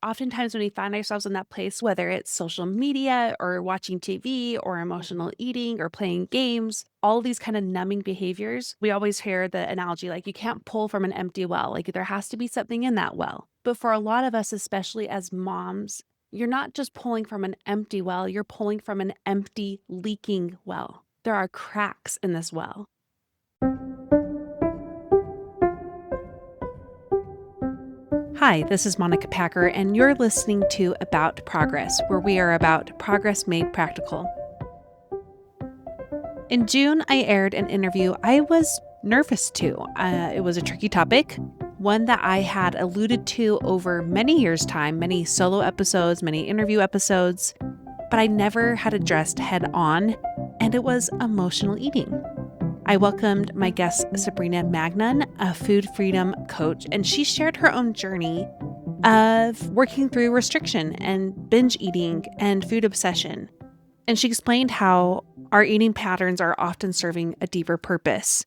oftentimes when we find ourselves in that place, whether it's social media or watching TV or emotional eating or playing games, all these kind of numbing behaviors, we always hear the analogy like you can't pull from an empty well, like there has to be something in that well. But for a lot of us, especially as moms, you're not just pulling from an empty well, you're pulling from an empty, leaking well. There are cracks in this well. Hi, this is Monica Packer, and you're listening to About Progress, where we are about progress made practical. In June, I aired an interview I was nervous to. It was a tricky topic, one that I had alluded to over many years' time, many solo episodes, many interview episodes, but I never had addressed head on, and it was emotional eating. I welcomed my guest, Sabrina Magnan, a food freedom coach, and she shared her own journey of working through restriction and binge eating and food obsession. And she explained how our eating patterns are often serving a deeper purpose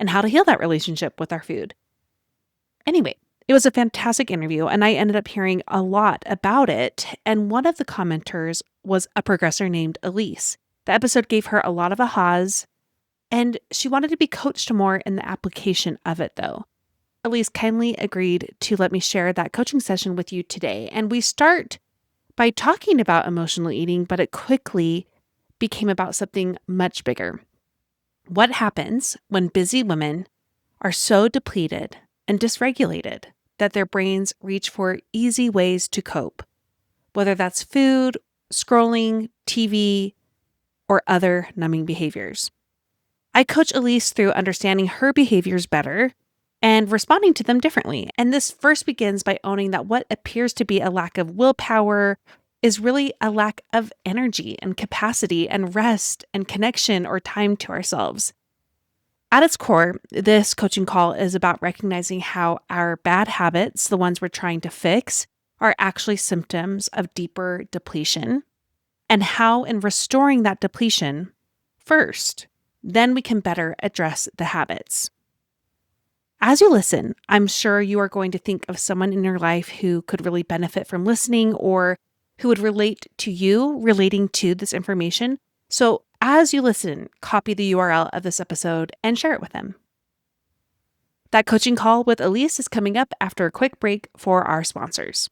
and how to heal that relationship with our food. Anyway, it was a fantastic interview, and I ended up hearing a lot about it. And one of the commenters was a progressor named Elise. The episode gave her a lot of ahas, and she wanted to be coached more in the application of it, though. Elise kindly agreed to let me share that coaching session with you today. And we start by talking about emotional eating, but it quickly became about something much bigger. What happens when busy women are so depleted and dysregulated that their brains reach for easy ways to cope, whether that's food, scrolling, TV, or other numbing behaviors? I coach Elise through understanding her behaviors better and responding to them differently. And this first begins by owning that what appears to be a lack of willpower is really a lack of energy and capacity and rest and connection or time to ourselves. At its core, this coaching call is about recognizing how our bad habits, the ones we're trying to fix, are actually symptoms of deeper depletion, and how in restoring that depletion first, then we can better address the habits. As you listen, I'm sure you are going to think of someone in your life who could really benefit from listening or who would relate to you relating to this information. So as you listen, copy the URL of this episode and share it with them. That coaching call with Elise is coming up after a quick break for our sponsors.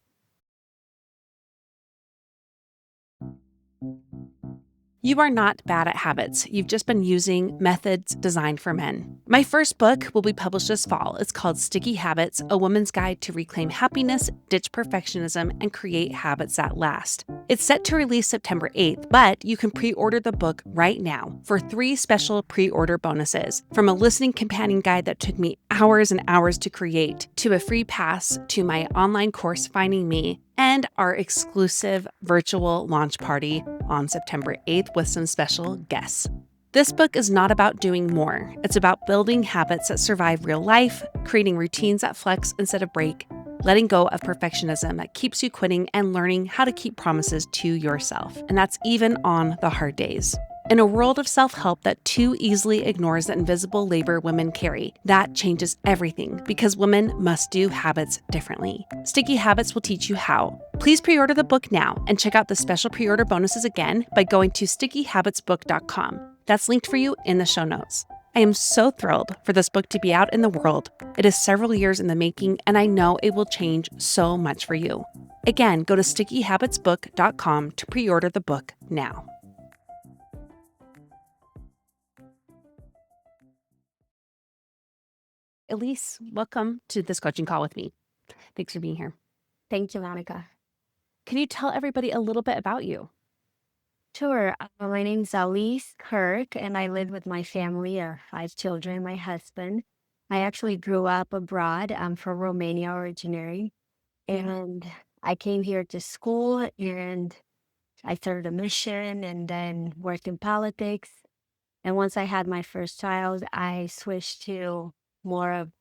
You are not bad at habits. You've just been using methods designed for men. My first book will be published this fall. It's called Sticky Habits, A Woman's Guide to Reclaim Happiness, Ditch Perfectionism, and Create Habits That Last. It's set to release September 8th, but you can pre-order the book right now for 3 special pre-order bonuses, from a listening companion guide that took me hours and hours to create, to a free pass to my online course, Finding Me, and our exclusive virtual launch party on September 8th with some special guests. This book is not about doing more. It's about building habits that survive real life, creating routines that flex instead of break, letting go of perfectionism that keeps you quitting, and learning how to keep promises to yourself. And that's even on the hard days. In a world of self-help that too easily ignores the invisible labor women carry, that changes everything because women must do habits differently. Sticky Habits will teach you how. Please pre-order the book now and check out the special pre-order bonuses again by going to stickyhabitsbook.com. That's linked for you in the show notes. I am so thrilled for this book to be out in the world. It is several years in the making, and I know it will change so much for you. Again, go to stickyhabitsbook.com to pre-order the book now. Elise, welcome to this coaching call with me. Thanks for being here. Thank you, Monica. Can you tell everybody a little bit about you? Sure. My name's Elise Kirk, and I live with my family of 5 children, my husband. I actually grew up abroad. I'm from Romania originally. And I came here to school and I started a mission and then worked in politics. And once I had my first child, I switched to more of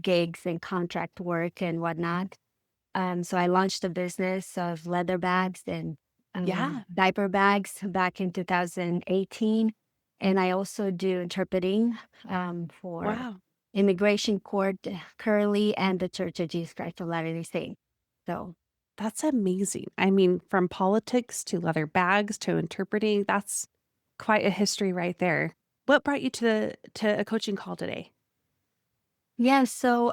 gigs and contract work and whatnot. So I launched a business of leather bags and diaper bags back in 2018. And I also do interpreting for Wow. immigration court currently and the Church of Jesus Christ of Latter-day Saints. So That's amazing. I mean, from politics to leather bags to interpreting, that's quite a history right there. What brought you to a coaching call today? Yeah, so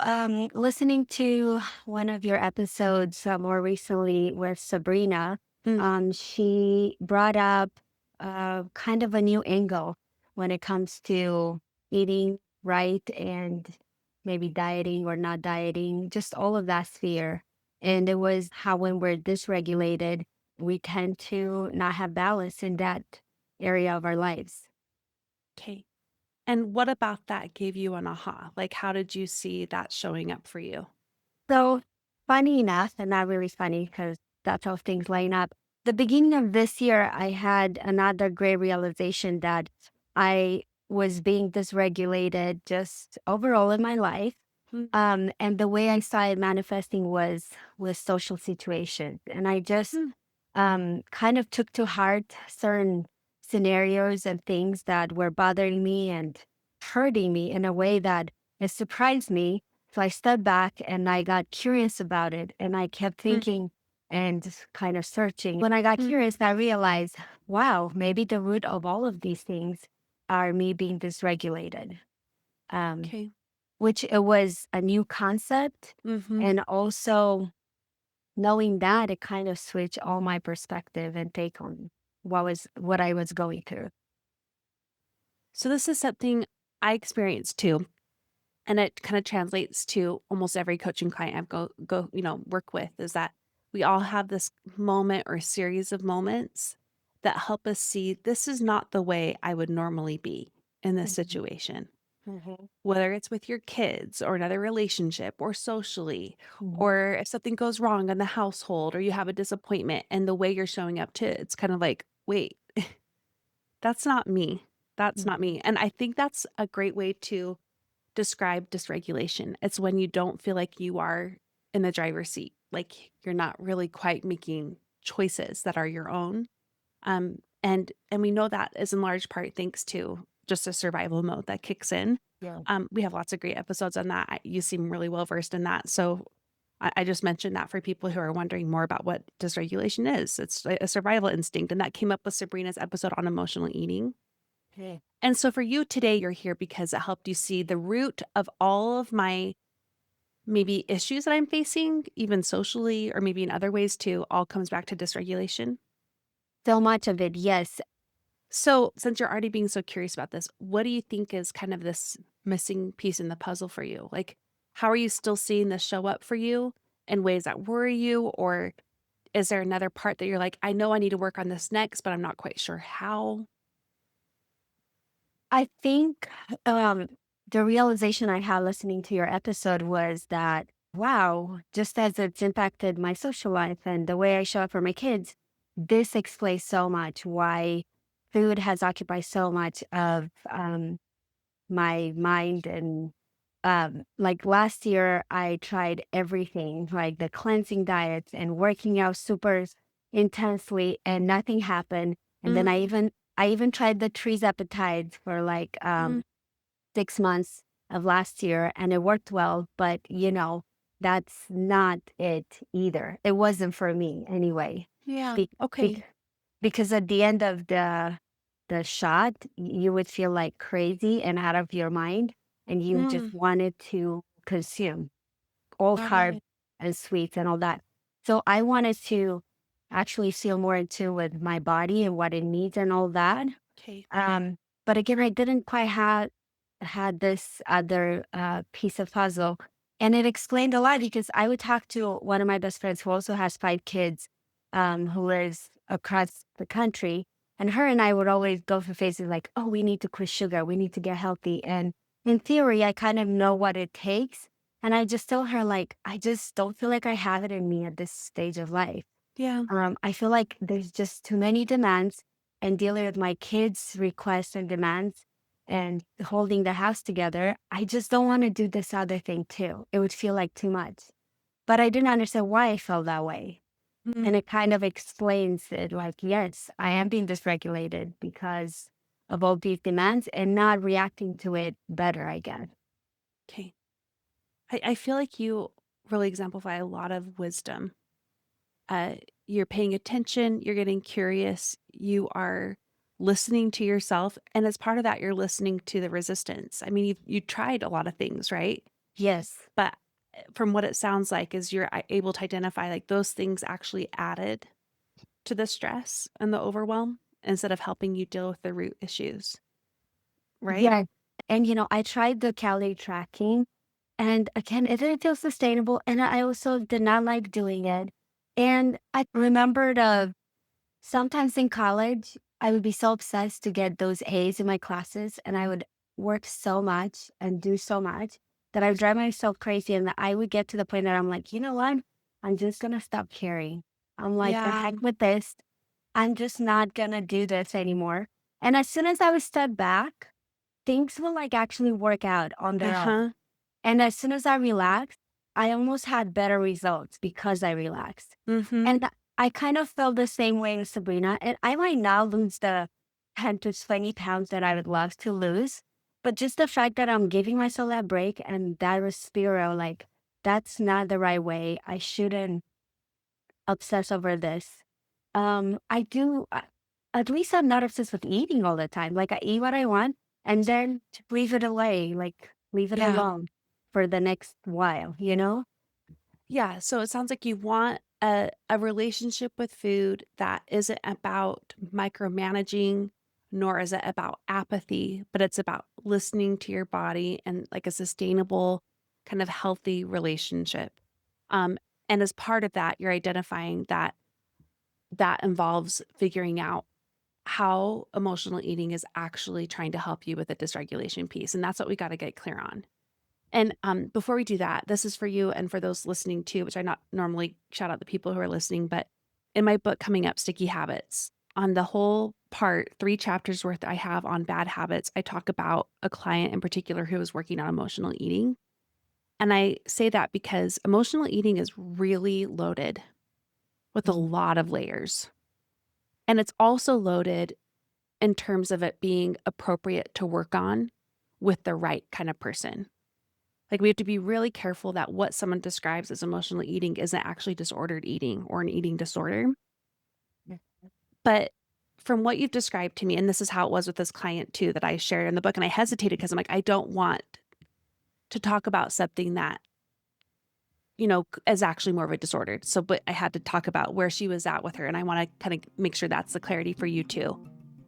listening to one of your episodes more recently with Sabrina, Mm, she brought up kind of a new angle when it comes to eating right and maybe dieting or not dieting, just all of that sphere. And it was how when we're dysregulated, we tend to not have balance in that area of our lives. okay. And what about that gave you an aha? Like, how did you see that showing up for you? So, funny enough, and not really funny because that's how things line up. The beginning of this year, I had another great realization that I was being dysregulated just overall in my life. Mm, And the way I saw it manifesting was with social situations. And I just mm, kind of took to heart certain scenarios and things that were bothering me and hurting me in a way that it surprised me. So I stepped back and I got curious about it and I kept mm, thinking and just kind of searching. When I got mm, curious, I realized, wow, maybe the root of all of these things are me being dysregulated. Um, okay. which it was a new concept. Mhm. And also knowing that, it kind of switched all my perspective and take on what I was going through. So this is something I experienced too, and it kind of translates to almost every coaching client I've work with is that we all have this moment or series of moments that help us see this is not the way I would normally be in this Mhm, situation. mhm, Whether it's with your kids or another relationship or socially, mhm, or if something goes wrong in the household or you have a disappointment and the way you're showing up to it, it's kind of like, wait, that's not me. That's not mhm. me. And I think that's a great way to describe dysregulation. It's when you don't feel like you are in the driver's seat, like you're not really quite making choices that are your own. And we know that is in large part thanks to just a survival mode that kicks in. Yeah. We have lots of great episodes on that. You seem really well versed in that. So I just mentioned that for people who are wondering more about what dysregulation is. It's a survival instinct. And that came up with Sabrina's episode on emotional eating. Okay. And so for you today, you're here because it helped you see the root of all of my maybe issues that I'm facing, even socially or maybe in other ways too, all comes back to dysregulation. So much of it, yes. So, since you're already being so curious about this, what do you think is kind of this missing piece in the puzzle for you? Like, how are you still seeing this show up for you in ways that worry you? Or is there another part that you're like, I know I need to work on this next, but I'm not quite sure how? I think the realization I had listening to your episode was that, wow, just as it's impacted my social life and the way I show up for my kids, this explains so much why food has occupied so much of my mind. And like last year I tried everything, like the cleansing diets and working out super intensely and nothing happened. And then Mm, I even tried the trees appetite for like mm, 6 months of last year and it worked well, but that's not it either. It wasn't for me anyway. yeah. Be- Okay. be- because at the end of the shot, you would feel like crazy and out of your mind, and you Mm, just wanted to consume all carb got and sweets and all that. So I wanted to actually feel more in tune with my body and what it needs and all that. Okay. Um, but again, I didn't quite have had this other piece of puzzle, and it explained a lot because I would talk to one of my best friends who also has 5 kids, who lives across the country, and her and I would always go through phases like, "Oh, we need to quit sugar, we need to get healthy." And in theory, I kind of know what it takes, and I just told her like, "I just don't feel like I have it in me at this stage of life." Yeah. I feel like there's just too many demands and dealing with my kids' requests and demands and holding the house together. I just don't want to do this other thing too. It would feel like too much. But I didn't understand why I felt that way. Mm, And it kind of explains it like, yes, I am being dysregulated because of all these demands and not reacting to it better, I guess. okay. I feel like you really exemplify a lot of wisdom Uh, you're paying attention, you're getting curious, you are listening to yourself, and as part of that, you're listening to the resistance. I mean, you tried a lot of things, right? Yes. But from what it sounds like is you're able to identify like those things actually added to the stress and the overwhelm instead of helping you deal with the root issues, right? Yes. And, I tried the calorie tracking, and again, it didn't feel sustainable. And I also did not like doing it. And I remembered sometimes in college, I would be so obsessed to get those A's in my classes, and I would work so much and do so much that I would drive myself crazy. And I would get to the point that I'm like, you know what? I'm just going to stop caring. I'm like, the Yeah. heck with this. I'm just not going to do this anymore. And as soon as I would step back, things will like actually work out on their own. Uh-huh. And as soon as I relaxed, I almost had better results because I relaxed. Mhm. And I kind of felt the same way with Sabrina. And I might now lose the 10 to 20 pounds that I would love to lose. But just the fact that I'm giving myself that break and that Respiro, like, that's not the right way. I shouldn't obsess over this. I do, at least I'm not obsessed with eating all the time. Like, I eat what I want and then leave it away, like, leave it Yeah. alone for the next while, you know? Yeah, so it sounds like you want a relationship with food that isn't about micromanaging, nor is it about apathy, but it's about listening to your body and like a sustainable, kind of healthy relationship. Um, and as part of that, you're identifying that that involves figuring out how emotional eating is actually trying to help you with the dysregulation piece. And that's what we got to get clear on. And, before we do that, this is for you and for those listening too, which I not normally shout out the people who are listening, but in my book coming up, Sticky Habits, on the whole part, 3 chapters worth I have on bad habits, I talk about a client in particular who was working on emotional eating. And I say that because emotional eating is really loaded with a Mhm. lot of layers. And it's also loaded in terms of it being appropriate to work on with the right kind of person. Like, we have to be really careful that what someone describes as emotional eating isn't actually disordered eating or an eating disorder. But from what you've described to me, and this is how it was with this client too that I shared in the book, and I hesitated because I'm like, I don't want to talk about something that, is actually more of a disordered. So, but I had to talk about where she was at with her. And I want to kind of make sure that's the clarity for you too.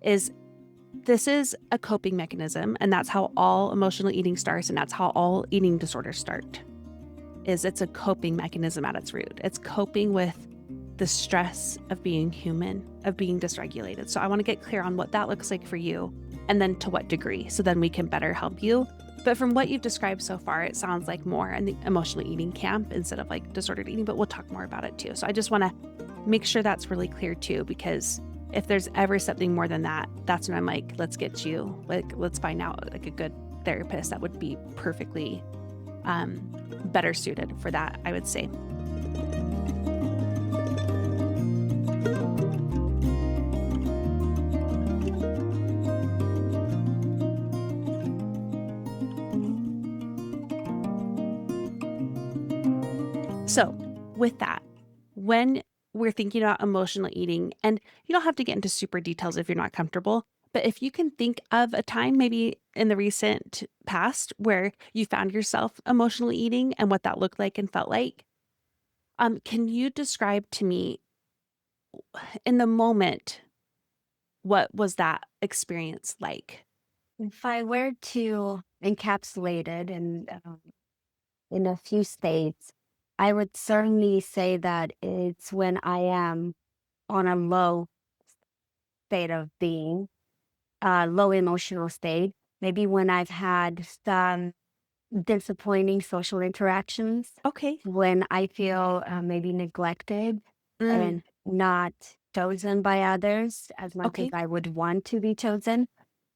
Is this is a coping mechanism, and that's how all emotional eating starts, and that's how all eating disorders start. Is it's a coping mechanism at its root. It's coping with the stress of being human, of being dysregulated. So I want to get clear on what that looks like for you and then to what degree, so then we can better help you. But from what you've described so far, it sounds like more in the emotional eating camp instead of like disordered eating, but we'll talk more about it too. So I just want to make sure that's really clear too, because if there's ever something more than that, that's when I'm like, let's get you, like, let's find out like a good therapist that would be perfectly um, better suited for that, I would say. So, with that, when we're thinking about emotional eating, and you don't have to get into super details if you're not comfortable, but if you can think of a time maybe in the recent past where you found yourself emotionally eating and what that looked like and felt like, can you describe to me in the moment what was that experience like? If I were to encapsulate it in a few states, I would certainly say that it's when I am on a low state of being, low emotional state. Maybe when I've had some disappointing social interactions, Okay. when I feel maybe neglected Mm, and not chosen by others as much as okay. I would want to be chosen.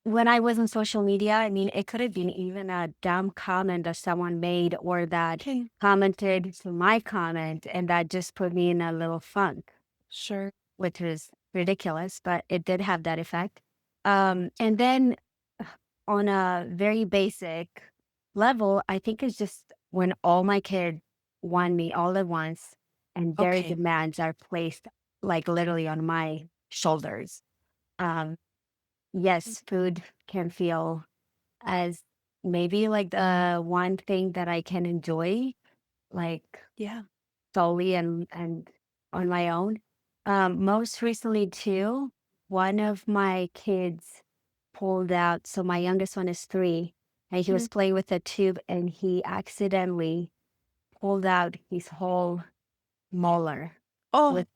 When I was on social media, I mean, it could have been even a dumb comment that someone made or that Okay. commented to my comment, and that just put me in a little funk, Sure. which was ridiculous, but it did have that effect. And then on a very basic level, I think it's just when all my kids want me all at once. and their Okay. demands are placed like literally on my shoulders. Um, yes, food can feel as maybe like the one thing that I can enjoy, like Yeah. solely and on my own. Most recently too, one of my kids pulled out. So my youngest one is 3, and he Mhm. was playing with a tube, and he accidentally pulled out his whole molar Oh,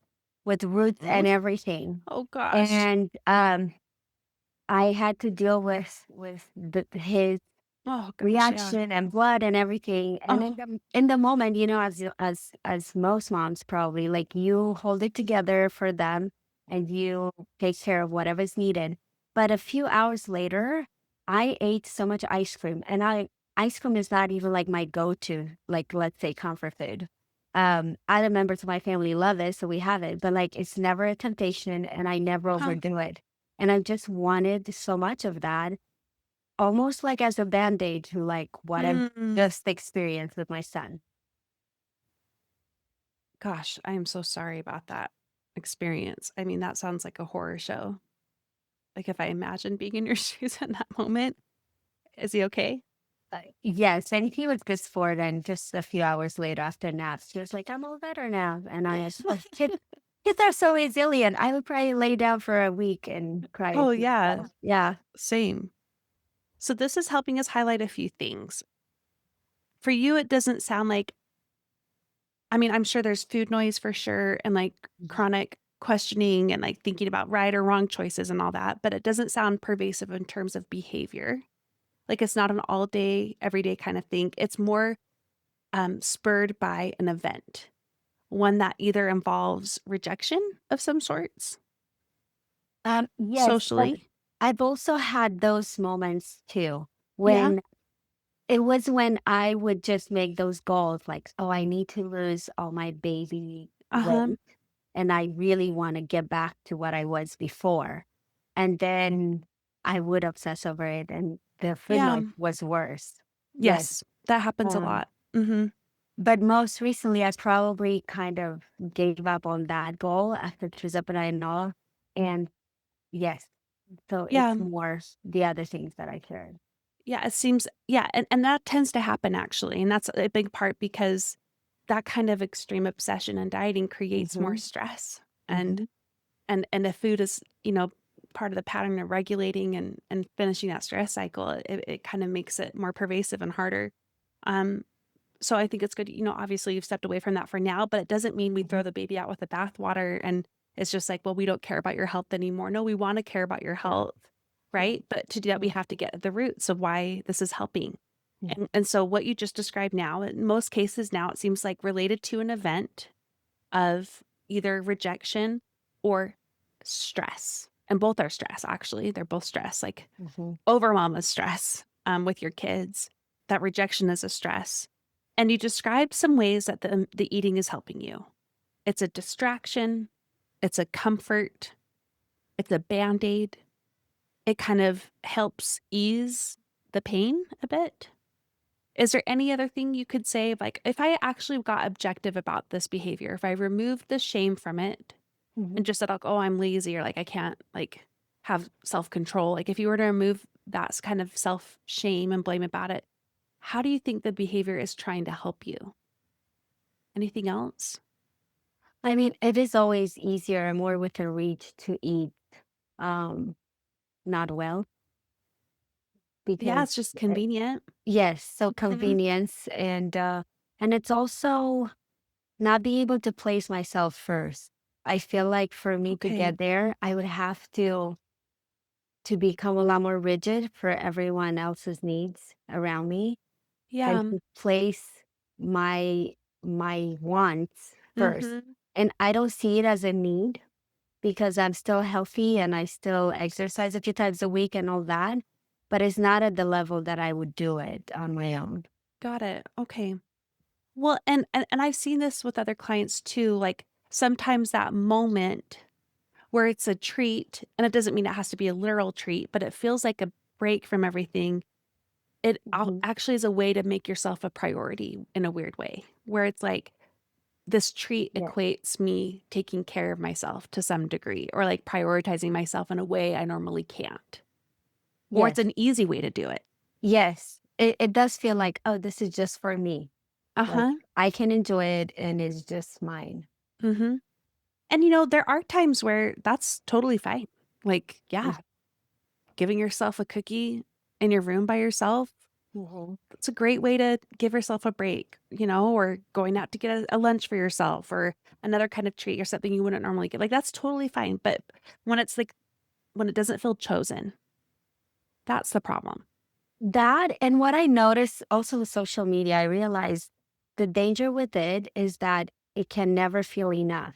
with roots and mm, everything. oh gosh. And I had to deal with his Oh gosh, yeah. reaction and blood and everything. And Oh, in the moment, as most moms probably, like, you hold it together for them and you take care of whatever's needed. But a few hours later, I ate so much ice cream, and I ice cream is not even like my go-to, like, let's say, comfort food. Other members of my family love it, so we have it, but like, it's never a temptation, and I never huh. overdo it. And I just wanted so much of that, almost like as a Band-Aid to, like, what I've Mm. just experienced with my son. Gosh, I am so sorry about that experience. I mean, that sounds like a horror show. Like if I imagine being in your shoes in that moment, is he okay? Yes, and he was good for it, and just a few hours later after naps, he was like, "I'm all better now." And I was like, kids are so resilient. I would probably lay down for a week and cry a Oh, few yeah, times. Yeah. same. So this is helping us highlight a few things. For you, it doesn't sound like, I mean, I'm sure there's food noise for sure and like Mhm. chronic questioning and like thinking about right or wrong choices and all that, but it doesn't sound pervasive in terms of behavior. Like it's not an all day, everyday kind of thing. It's more spurred by an event, one that either involves rejection of some sorts Yes, but socially. I've also had those moments too, Yeah. when it was when I would just make those goals like, "Oh, I need to lose all my baby Uh huh. weight, and I really wanna get back to what I was before." And then I would obsess over it, and the food Yeah. noise was worse. Yes. Yes. That happens a Um, lot. Mm-hmm. but most recently, I probably kind of gave up on that goal after Trizup and I know. And yes, so Yeah. it's more the other things that I shared. Yeah. It seems, yeah. And that tends to happen actually. And that's a big part because that kind of extreme obsession and dieting creates more Mhm, stress. And, mhm, and if food is, you know, part of the pattern of regulating and finishing that stress cycle, it kind of makes it more pervasive and harder. Um, So I think it's good, you know, obviously you've stepped away from that for now, but it doesn't mean we throw mhm. the baby out with the bathwater and it's just like, well, we don't care about your health anymore. No, we want to care about your Yeah, health, yeah, right? But to do that, we yeah. have to get at the roots of why this is helping. Mhm, And so what you just described now, in most cases now, it seems like related to an event of either rejection or stress. And both are stress, actually. They're both stress, like mhm. overwhelm is stress with your kids. That rejection is a stress. And you describe some ways that the eating is helping you. It's a distraction, it's a comfort, it's a band aid. It kind of helps ease the pain a bit. Is there any other thing you could say, like, if I actually got objective about this behavior, if I removed the shame from it and Mhm. just said, like, oh, I'm lazy or like I can't like have self control, like if you were to remove that kind of self shame and blame about it, how do you think the behavior is trying to help you? Anything else? I mean, it is always easier and more within reach to eat, um, not well Yeah, because, it's just uh convenient. yes, so Mhm. convenience, and it's also not being able to place myself first. I feel like for me to Okay. get there, I would have to become a lot more rigid for everyone else's needs around me, and Yeah. to place my my wants first. Mhm. And I don't see it as a need because I'm still healthy and I still exercise a few times a week and all that, but it's not at the level that I would do it on my own. Got it. Okay. Well, and I've seen this with other clients too, like sometimes that moment where it's a treat, and it doesn't mean it has to be a literal treat, but it feels like a break from everything. It Mhm, actually is a way to make yourself a priority in a weird way, where it's like this treat Yeah. equates me taking care of myself to some degree, or like prioritizing myself in a way I normally can't. Or it's Yes. an easy way to do it. Yes. It does feel like, oh, this is just for me. Like Uh-huh. I can enjoy it and it's just mine. Mm-hmm. And there are times where that's totally fine. Like, yeah, giving yourself a cookie in your room by yourself, Mm-hmm. it's a great way to give yourself a break, or going out to get a lunch for yourself or another kind of treat or something you wouldn't normally get. Like, that's totally fine. But when it's like, when it doesn't feel chosen, that's the problem. That and what I noticed also with social media, I realized the danger with it is that it can never feel enough.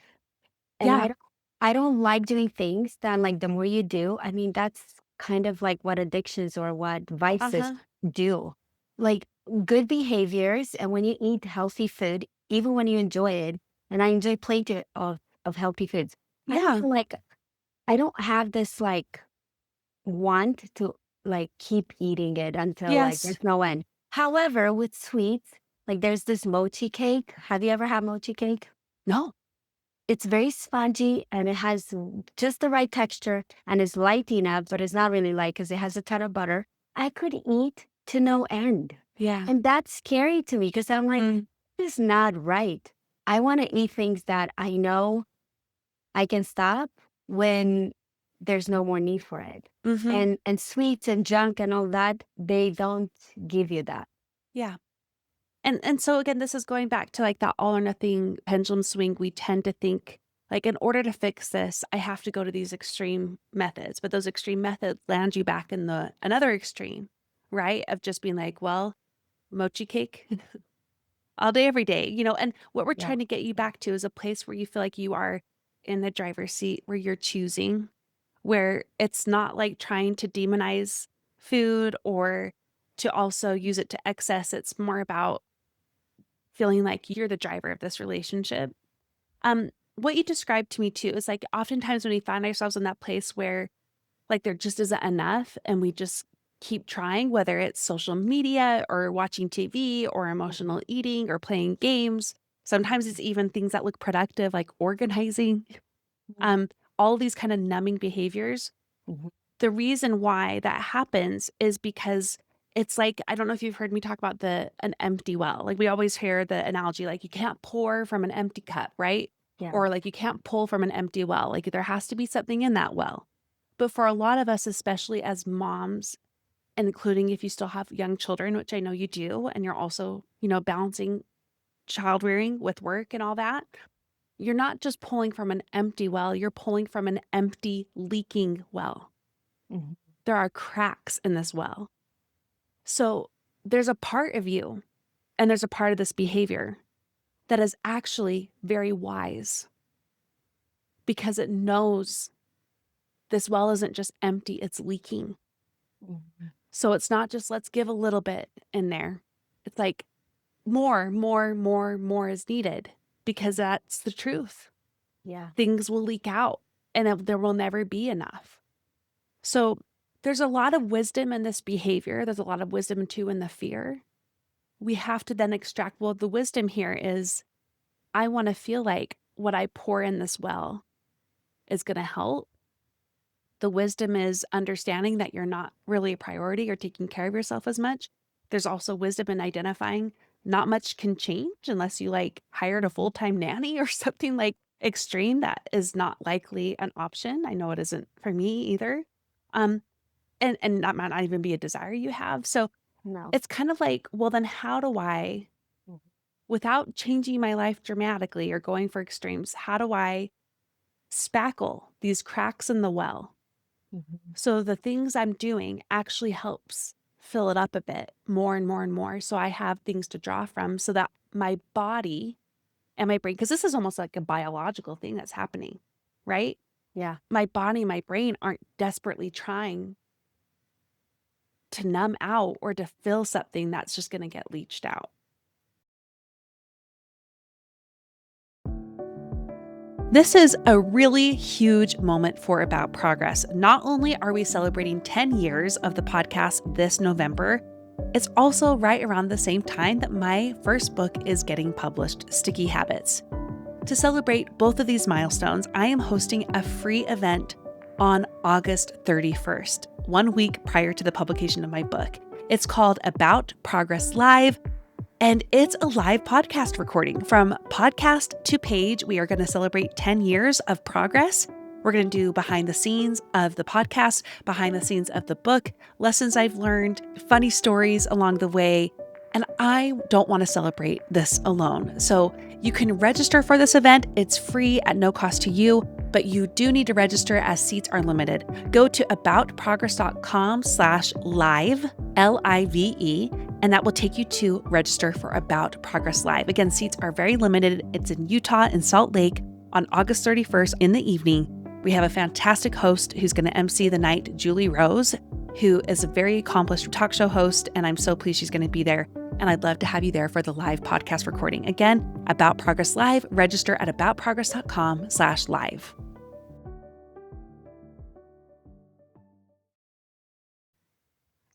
And Yeah. I don't like doing things that like the more you do, I mean, that's kind of like what addictions or what vices Uh-huh. do. Like good behaviors and when you eat healthy food, even when you enjoy it, and I enjoy plenty of healthy foods, I don't Yeah. feel like I don't have this like want to like keep eating it until like Yes. there's no end. However, with sweets, like there's this mochi cake. Have you ever had mochi cake? No. It's very spongy and it has just the right texture and it's light enough, but it's not really light because it has a ton of butter. I could eat to no end. Yeah. And that's scary to me because I'm like, Mm. this is not right. I want to eat things that I know I can stop when there's no more need for it. Mm-hmm. And sweets and junk and all that, they don't give you that. Yeah. And so again, this is going back to like that all or nothing pendulum swing. We tend to think like in order to fix this, I have to go to these extreme methods, but those extreme methods land you back in the another extreme, right? Of just being like, well, mochi cake all day, every day, and what we're Yeah. trying to get you back to is a place where you feel like you are in the driver's seat, where you're choosing, where it's not like trying to demonize food or to also use it to excess. It's more about feeling like you're the driver of this relationship. What you described to me too is like oftentimes when we find ourselves in that place where like there just isn't enough and we just keep trying, whether it's social media or watching TV or emotional eating or playing games. Sometimes it's even things that look productive, like organizing, Mhm. all these kind of numbing behaviors. Mhm. The reason why that happens is because it's like, I don't know if you've heard me talk about an empty well. Like we always hear the analogy, like you can't pour from an empty cup, right? Yeah. Or like you can't pull from an empty well. Like there has to be something in that well. But for a lot of us, especially as moms, and including if you still have young children, which I know you do, and you're also, balancing child rearing with work and all that, you're not just pulling from an empty well, you're pulling from an empty, leaking well. Mhm. There are cracks in this well. So there's a part of you and there's a part of this behavior that is actually very wise because it knows this well isn't just empty, it's leaking. Mhm. So it's not just let's give a little bit in there. It's like more, more, more, more is needed because that's the truth. Yeah. Things will leak out and there will never be enough. So there's a lot of wisdom in this behavior. There's a lot of wisdom too in the fear. We have to then extract, well, the wisdom here is I want to feel like what I pour in this well is going to help. The wisdom is understanding that you're not really a priority or taking care of yourself as much. There's also wisdom in identifying not much can change unless you like hired a full-time nanny or something like extreme. That is not likely an option. I know it isn't for me either. Um, and that might not even be a desire you have. So No. it's kind of like, well, then how do I, Mhm. without changing my life dramatically or going for extremes, how do I spackle these cracks in the well Mhm. so the things I'm doing actually helps fill it up a bit more and more and more so I have things to draw from so that my body and my brain, because this is almost like a biological thing that's happening, right? Yeah. My body, my brain aren't desperately trying to numb out or to fill something that's just going to get leached out. This is a really huge moment for About Progress. Not only are we celebrating 10 years of the podcast this November, it's also right around the same time that my first book is getting published, Sticky Habits. To celebrate both of these milestones, I am hosting a free event on August 31st, 1 week prior to the publication of my book. It's called About Progress Live, and it's a live podcast recording. From podcast to page, we are going to celebrate 10 years of progress. We're going to do behind the scenes of the podcast, behind the scenes of the book, lessons I've learned, funny stories along the way. And I don't want to celebrate this alone. So you can register for this event. It's free at no cost to you, but you do need to register as seats are limited. Go to aboutprogress.com/live, LIVE, and that will take you to register for About Progress Live. Again, seats are very limited. It's in Utah, in Salt Lake, on August 31st in the evening. We have a fantastic host who's going to MC the night, Julie Rose, who is a very accomplished talk show host, and I'm so pleased she's going to be there. And I'd love to have you there for the live podcast recording. Again, About Progress Live, register at aboutprogress.com/live.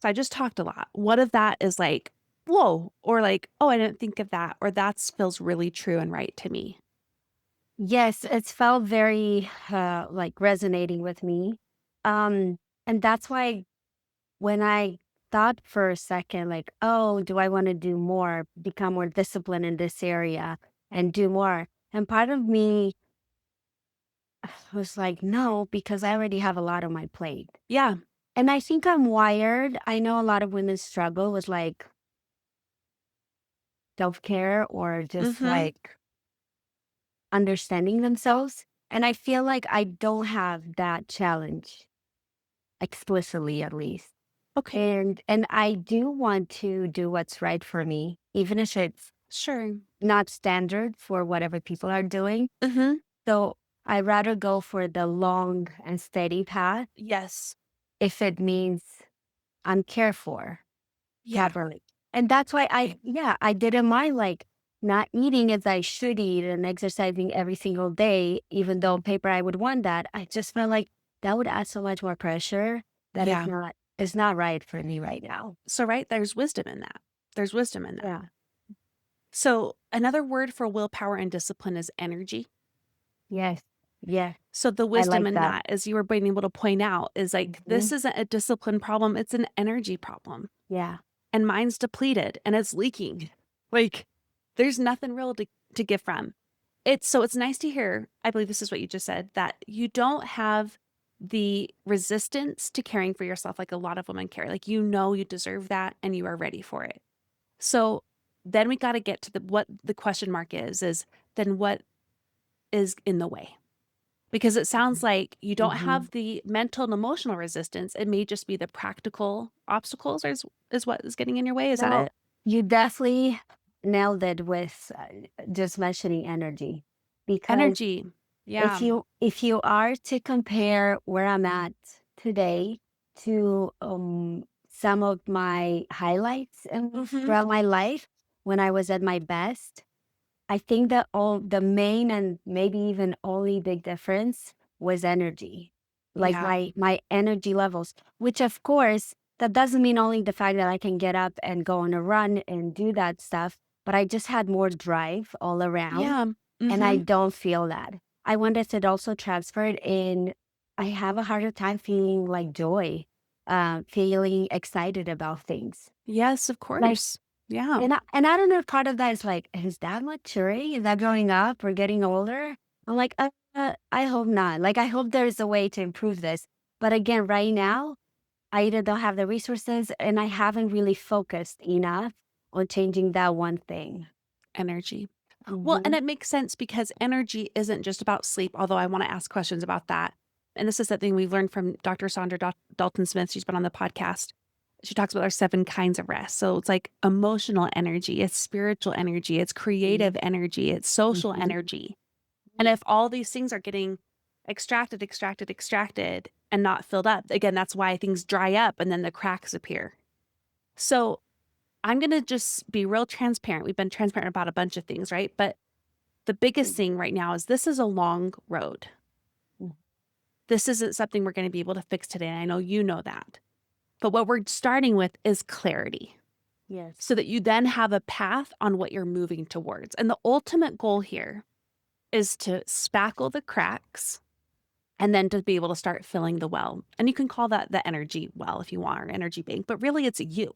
So I just talked a lot. What if that is like, whoa, or like, oh, I didn't think of that, or that feels really true and right to me? Yes, it's felt very like resonating with me. And that's why when I thought for a second, like, oh, do I want to do more, become more disciplined in this area and do more? And part of me was like, no, because I already have a lot on my plate. Yeah. And I think I'm wired. I know a lot of women struggle with like self care or just Mm-hmm. like understanding themselves. And I feel like I don't have that challenge explicitly, at least. Okay. And I do want to do what's right for me, even if it's Sure. not standard for whatever people are doing. Mm-hmm. So I rather go for the long and steady path Yes. if it means I'm cared for Yeah. properly. And that's why I didn't mind like not eating as I should eat and exercising every single day, even though on paper I would want that. I just felt like that would add so much more pressure that Yeah. it's not right for me right now. So, right, there's wisdom in that. There's wisdom in that. Yeah. So, another word for willpower and discipline is energy. Yes. Yeah. So, the I wisdom like in that. that, as you were being able to point out, is like Mhm. this isn't a discipline problem, it's an energy problem. Yeah. And mine's depleted and it's leaking. Like, there's nothing real to give from. It's nice to hear, I believe this is what you just said, that you don't have the resistance to caring for yourself like a lot of women care. Like, you know you deserve that and you are ready for it. So then we got to get to what the question mark is then what is in the way? Because it sounds like you don't Hmm. have the mental and emotional resistance. It may just be the practical obstacles is what is getting in your way. Is that No, it? you definitely nailed it with just mentioning energy, because Energy. Yeah. if you are to compare where I'm at today to some of my highlights Mm-hmm. throughout my life when I was at my best, I think that all the main and maybe even only big difference was energy. Like Yeah. my energy levels, which of course that doesn't mean only the fact that I can get up and go on a run and do that stuff, but I just had more drive all around, Yeah. and I Mm-hmm. don't feel that. I wonder if it also transferred in. I have a harder time feeling like joy, feeling excited about things. Yes, of Like course. Yeah. and I don't know if part of that is like, is that maturing? Is that growing up or getting older? I'm like, I hope not. Like, I hope there's a way to improve this. But again, right now, I either don't have the resources and I haven't really focused enough on changing that one thing. Energy. Well, and Hmm. it makes sense because energy isn't just about sleep, although I want to ask questions about that. And this is something we've learned from Dr. Sandra Dalton Smith. She's been on the podcast. She talks about our 7 kinds of rest. So it's like emotional energy, it's spiritual energy, it's creative energy, it's social Hmm. energy. And if all these things are getting extracted, and not filled up, again, that's why things dry up and then the cracks appear. So I'm going to just be real transparent. We've been transparent about a bunch of things, right? But the biggest thing right now is this is a long road. This isn't something we're going to be able to fix today. And I know you know that. But what we're starting with is clarity Yes. so that you then have a path on what you're moving towards. And the ultimate goal here is to spackle the cracks and then to be able to start filling the well. And you can call that the energy well if you want, or energy bank, but really it's you.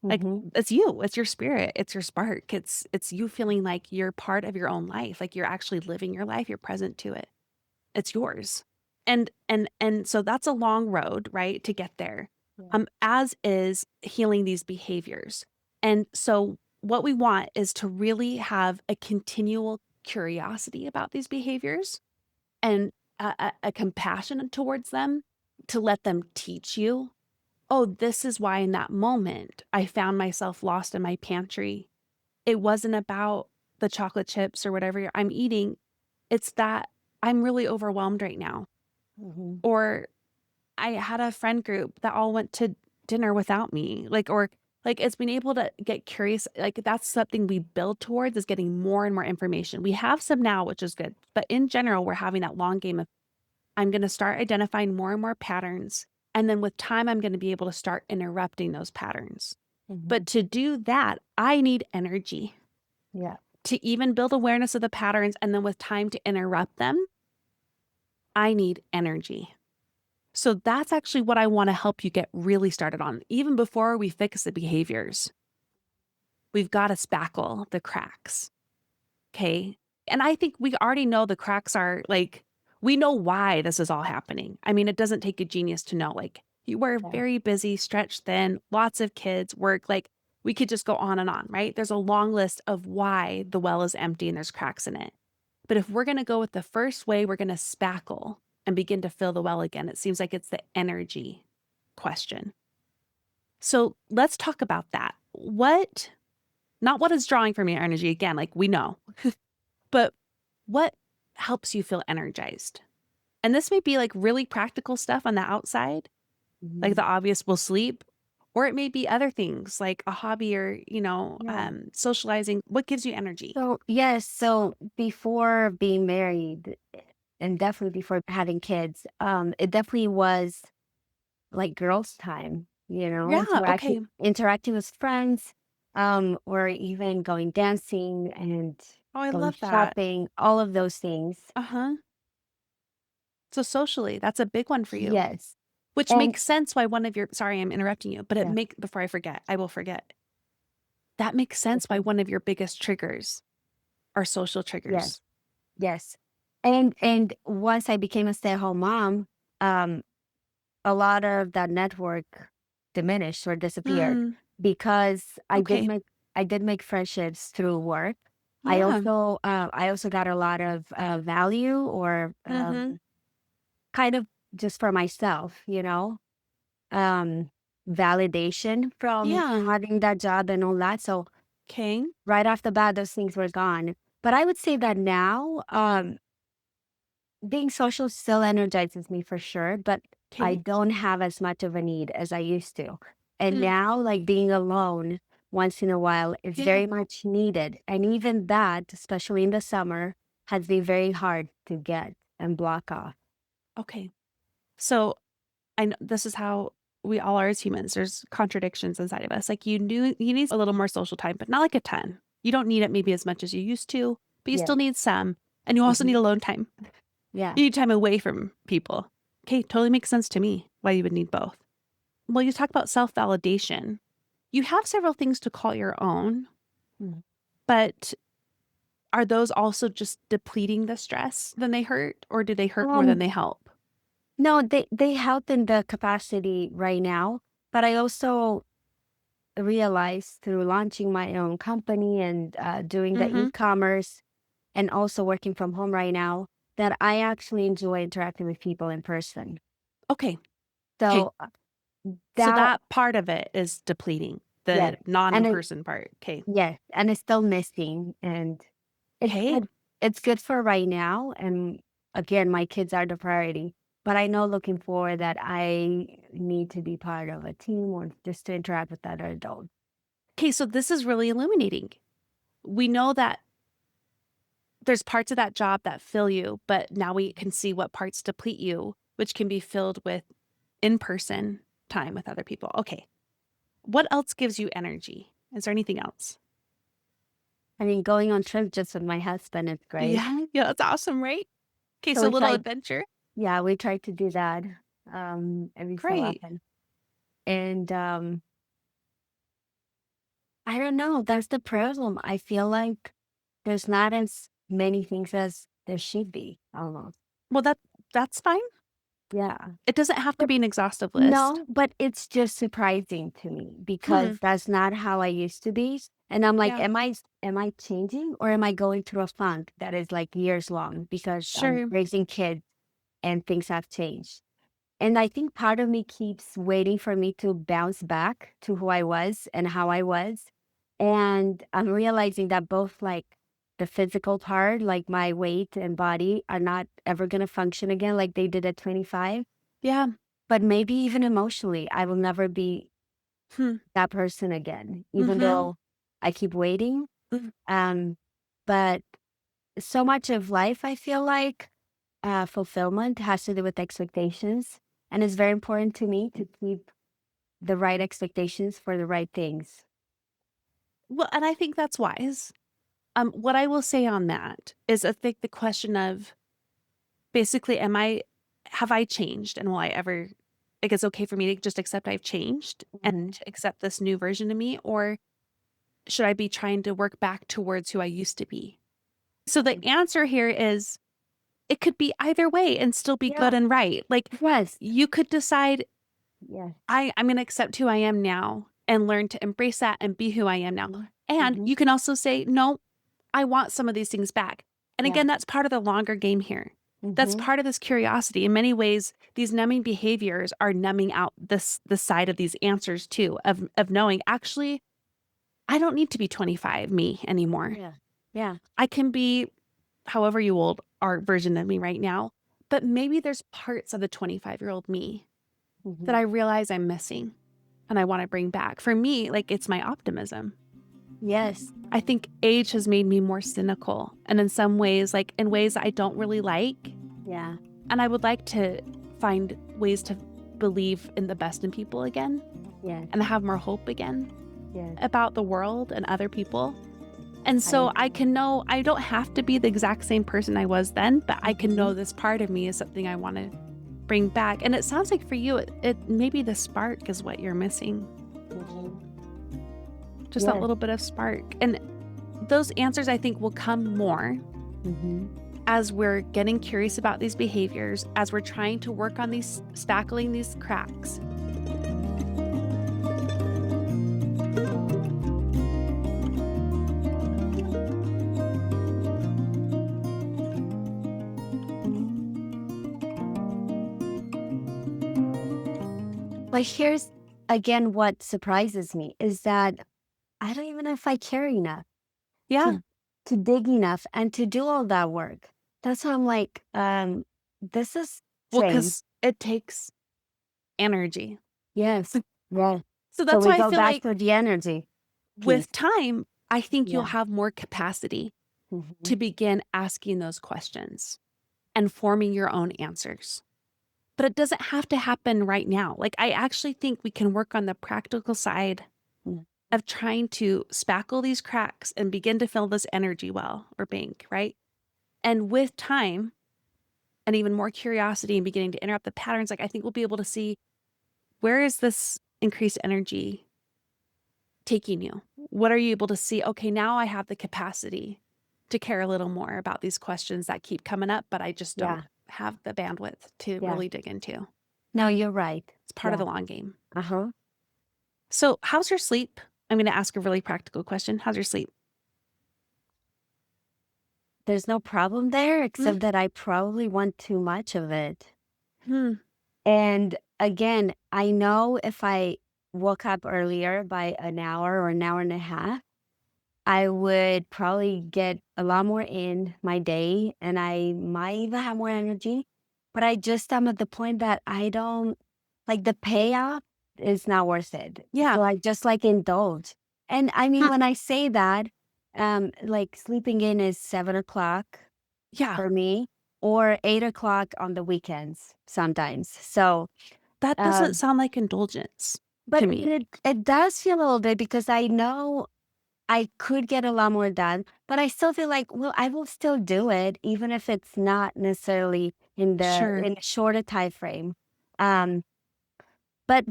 Like Mm-hmm. it's you, it's your spirit, it's your spark. It's you feeling like you're part of your own life, like you're actually living your life, you're present to it. It's yours. And so that's a long road, right, to get there. Yeah. As is healing these behaviors. And so what we want is to really have a continual curiosity about these behaviors and a compassion towards them to let them teach you, oh, this is why in that moment I found myself lost in my pantry. It wasn't about the chocolate chips or whatever I'm eating. It's that I'm really overwhelmed right now. Mm-hmm. Or I had a friend group that all went to dinner without me. Like it's being able to get curious. Like that's something we build towards, is getting more and more information. We have some now, which is good. But in general, we're having that long game of I'm going to start identifying more and more patterns. And then with time, I'm going to be able to start interrupting those patterns. Mm-hmm. But to do that, I need energy Yeah. to even build awareness of the patterns. And then with time to interrupt them, I need energy. So that's actually what I want to help you get really started on. Even before we fix the behaviors, we've got to spackle the cracks. Okay. And I think we already know the cracks are like, we know why this is all happening. I mean, it doesn't take a genius to know, like, you were Yeah. very busy, stretched thin, lots of kids, work. Like, we could just go on, right? There's a long list of why the well is empty and there's cracks in it. But if we're going to go with the first way, we're going to spackle and begin to fill the well again. It seems like it's the energy question. So let's talk about that. Not what is drawing from your energy again, like we know, but what helps you feel energized? And this may be like really practical stuff on the outside, like Mm-hmm. the obvious will sleep, or it may be other things like a hobby or, Yeah. socializing. What gives you energy? So, yes, so before being married and definitely before having kids, it definitely was like girls' time, Yeah. interacting Okay. interacting with friends, or even going dancing and Oh, I going love that. shopping, all of those things. Uh huh. So socially, that's a big one for you, Yes. which And makes sense why one of your, sorry, I'm interrupting you, but yeah, before I forget, I will forget. That makes sense why okay. one of your biggest triggers are social Yes, triggers. yes. And once I became a stay-at-home mom, um, a lot of that network diminished or disappeared Mm, because okay. I did make friendships through work. Yeah. I also got a lot of value or Mm-hmm. kind of just for myself, um, validation from Yeah. having that job and all that. So Okay. right off the bat, those things were gone. But I would say that now, being social still energizes me for sure, but I Okay. don't have as much of a need as I used to. And Mm, now, like being alone once in a while is yeah. very much needed. And even that, especially in the summer, has been very hard to get and block off. Okay. So I know this is how we all are as humans. There's contradictions inside of us. Like you need a little more social time, but not like a ton. You don't need it maybe as much as you used to, but you Yeah. still need some. And you also Hmm. need alone time. Yeah. You need time away from people. Okay, totally makes sense to me why you would need both. Well, you talk about self validation. You have several things to call your own, Mhm. but are those also just depleting the stress? Then they hurt, or do they hurt more than Um, they help? no, they help in the capacity right now, but I also realized through launching my own company and doing the Mm-hmm. e-commerce and also working from home right now that I actually enjoy interacting with people in person. Okay. Okay. So So that that part of it is depleting, yeah, the non in and it person part. Okay. yeah, and it's still missing, and it's Okay. good. It's good for right now, and again, my kids are the priority. But I know looking forward that I need to be part of a team or just to interact with other adults. Okay. So this is really illuminating. We know that there's parts of that job that fill you, but now we can see what parts deplete you, which can be filled with in person time with other people. Okay. What else gives you energy? Is there anything else? I mean, going on trips just with my husband is great. Yeah, yeah, that's awesome, right? Okay, So so a we little tried, adventure. yeah, we tried to do that every so Great. often. And I don't know, that's the problem. I feel like there's not as many things as there should be almost. Well, that's fine. Yeah. It doesn't have to But be an exhaustive list. no, but it's just surprising to me Hmm. because that's not how I used to be. And I'm like, Yeah. am I changing or am I going through a funk that is like years long because I'm Sure. raising kids and things have changed? And I think part of me keeps waiting for me to bounce back to who I was and how I was. And I'm realizing that both like the physical part, like my weight and body, are not ever going to function again like they did at 25. Yeah. But maybe even emotionally, I will never be Hmm. that person again, even Mhm. though I keep waiting. Mhm. Um, but so much of life, I feel like fulfillment has to do with expectations. And it's very important to me to keep the right expectations for the right things. Well, and I think that's wise. What I will say on that is I think the question of basically, have I changed and will I ever, like, it's okay for me to just accept I've changed and Hmm. to accept this new version of me, or should I be trying to work back towards who I used to be? So the answer here is it could be either way and still be good Yeah. and right. Like Yes. you could decide Yes. I'm going to accept who I am now and learn to embrace that and be who I am now. And Mm-hmm. you can also say, no, I want some of these things back. And Yeah. again, that's part of the longer game here. That's Mm-hmm. part of this curiosity. In many ways, these numbing behaviors are numbing out the side of these answers too, of knowing actually, I don't need to be 25 me anymore. Yeah. Yeah. I can be however you old are version of me right now. But maybe there's parts of the 25-year-old me that Mm-hmm. I realize I'm missing and I want to bring back. For me, like it's my optimism. Yes. I think age has made me more cynical and in some ways, like in ways I don't really like. Yeah. And I would like to find ways to believe in the best in people again Yes. and have more hope again Yes. about the world and other people. And I. so I can know I don't have to be the exact same person I was then, but I can Mhm. know this part of me is something I want to bring back. And it sounds like for you, it maybe the spark is what you're missing, Mhm. just that Yes. little bit of spark. And those answers I think will come more Mhm. as we're getting curious about these behaviors, as we're trying to work on these spackling these cracks. But here's again what surprises me is that I don't even know if I care enough Yeah. to dig enough and to do all that work. That's why I'm like, this is Well, strange. because it takes energy. Yes. Yeah. So So that's we why I go feel back like to the energy piece. with time, I think you'll Yeah. have more capacity to Mhm. begin asking those questions and forming your own answers. But it doesn't have to happen right now. Like, I actually think we can work on the practical side Mm. of trying to spackle these cracks and begin to fill this energy well or bank, right? And with time and even more curiosity and beginning to interrupt the patterns, like, I think we'll be able to see where is this increased energy taking you? What are you able to see? Okay, now I have the capacity to care a little more about these questions that keep coming up, but I just don't Yeah. have the bandwidth to Yeah. really dig into. No, you're right. It's part of Yeah. the long game. Uh-huh. So, how's your sleep? I'm going to ask a really practical question. How's your sleep? There's no problem there Mm, except that I probably want too much of it. hmm. And again, I know if I woke up earlier by an hour or an hour and a half, I would probably get a lot more in my day and I might even have more energy. But I just am at the point that I don't like the payoff is not worth it. Yeah. So I just like indulge. And I mean, Huh. when I say that, like sleeping in is 7 o'clock Yeah. for me or 8 o'clock on the weekends sometimes. So, That doesn't um, sound like indulgence to but me. it does feel a little bit because I know. I could get a lot more done, but I still feel like, well, I will still do it even if it's not necessarily Sure. in a shorter time frame. Um, but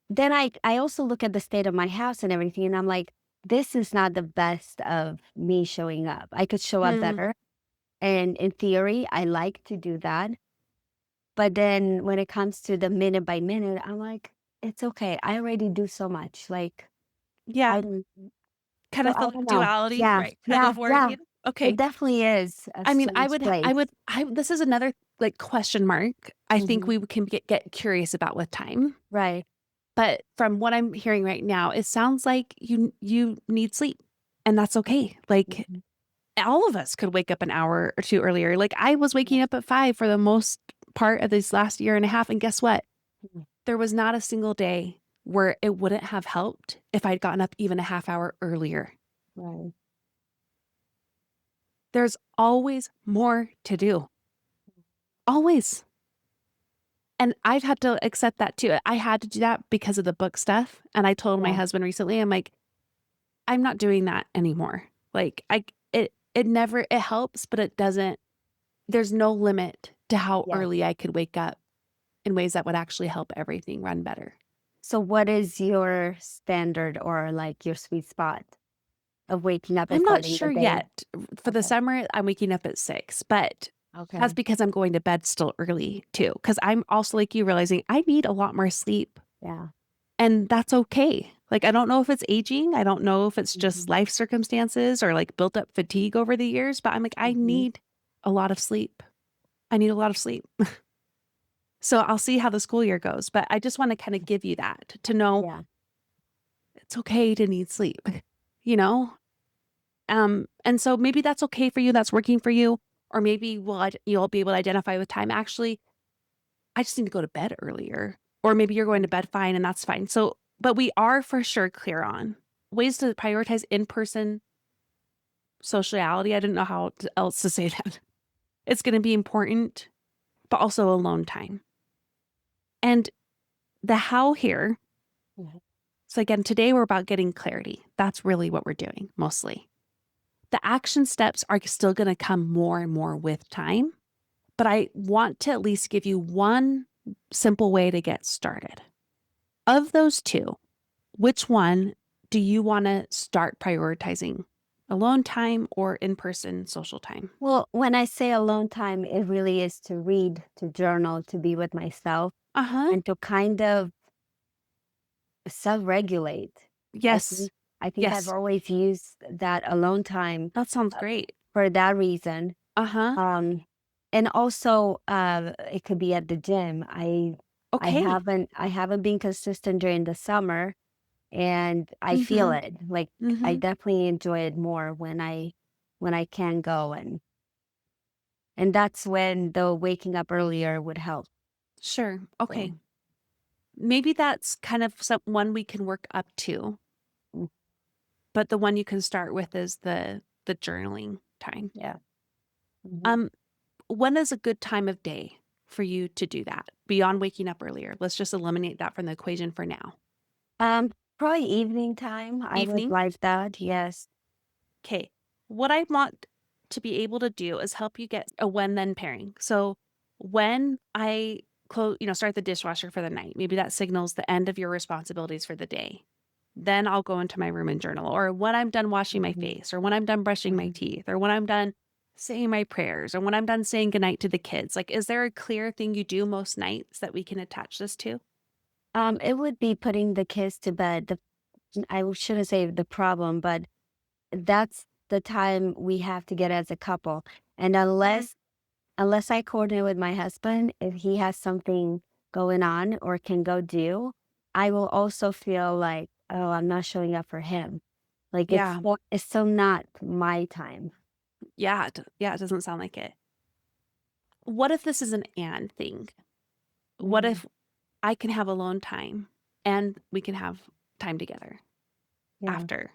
then I also look at the state of my house and everything, and I'm like, this is not the best of me showing up. I could show up Mm, better, and in theory, I like to do that. But then when it comes to the minute by minute, I'm like, it's okay. I already do so much. Like yeah. I don't. Kind So of I feel don't like know. duality, Yeah, right? Kind yeah, of yeah. working. It Okay. definitely is a I mean, strange place. this is another like question mark I think Mhm. we can get curious about with time. Right. But from what I'm hearing right now, it sounds like you need sleep, and that's okay. Like Mhm. all of us could wake up an hour or two earlier. Like I was waking Yeah. up at 5 for the most part of this last year and a half, and guess what? Mhm. There was not a single day where it wouldn't have helped if I'd gotten up even a half hour earlier. Right. There's always more to do. Always. And I've had to accept that too. I had to do that because of the book stuff. And I told my Yeah. husband recently, I'm like, I'm not doing that anymore. Like it never it helps, but it doesn't there's no limit to how Yeah. early I could wake up in ways that would actually help everything run better. So what is your standard or like your sweet spot of waking up and I'm not starting the sure day? yet. For the Okay. summer, I'm waking up at 6, but that's Okay. because I'm going to bed still early too. Because I'm also like you realizing I need a lot more sleep. Yeah. And that's okay. Like, I don't know if it's aging. I don't know if it's just Mhm. life circumstances or like built up fatigue over the years, but I'm like, I Mhm. need a lot of sleep. I need a lot of sleep. So I'll see how the school year goes, but I just want to kind of give you that to know Yeah. it's okay to need sleep, you know? And so maybe that's okay for you. That's working for you. Or maybe you'll be able to identify with time. Actually, I just need to go to bed earlier. Or maybe you're going to bed fine and that's fine. So, but we are for sure clear on ways to prioritize in-person sociality. I didn't know else to say that. It's going to be important, but also alone time. And the how here. Mhm. So again, today we're about getting clarity. That's really what we're doing mostly. The action steps are still going to come more and more with time, but I want to at least give you one simple way to get started. Of those two, which one do you want to start prioritizing? Alone time or in person social time? Well, when I say alone time, it really is to read, to journal, to be with myself, Uh huh. and to kind of self-regulate. I Yes. think I think I've Yes. always used that alone time That sounds great. for that reason. Uh huh. And also, it could be at the gym. Okay. I haven't been consistent during the summer, and I Mm feel hmm. it. Like Mm I hmm. definitely enjoy it more when I can go, and that's when the waking up earlier would help. Sure. So, Okay. Maybe that's kind of one we can work up to, mm, but the one you can start with is the journaling time. yeah. Mhm. Um, when is a good time of day for you to do that beyond waking up earlier? Let's just eliminate that from the equation for now. Probably evening time. I would Evening. like that. Yes. Okay. What I want to be able to do is help you get a when then pairing. So when I start the dishwasher for the night, maybe that signals the end of your responsibilities for the day. Then I'll go into my room and journal, or when I'm done washing my Mhm. face, or when I'm done brushing my Mhm. teeth, or when I'm done saying my prayers, or when I'm done saying goodnight to the kids. Like, is there a clear thing you do most nights that we can attach this to? It would be putting the kids to bed. Shouldn't say the problem, but that's the time we have to get as a couple. And Mhm. unless I coordinate with my husband, if he has something going on or can go do, I will also feel like, oh, I'm not showing up for him. Like Yeah. it's still not my time. Yeah. Yeah. It doesn't sound like it. What if this is an and thing? What Mhm. if I can have alone time and we can have time together Yeah. after?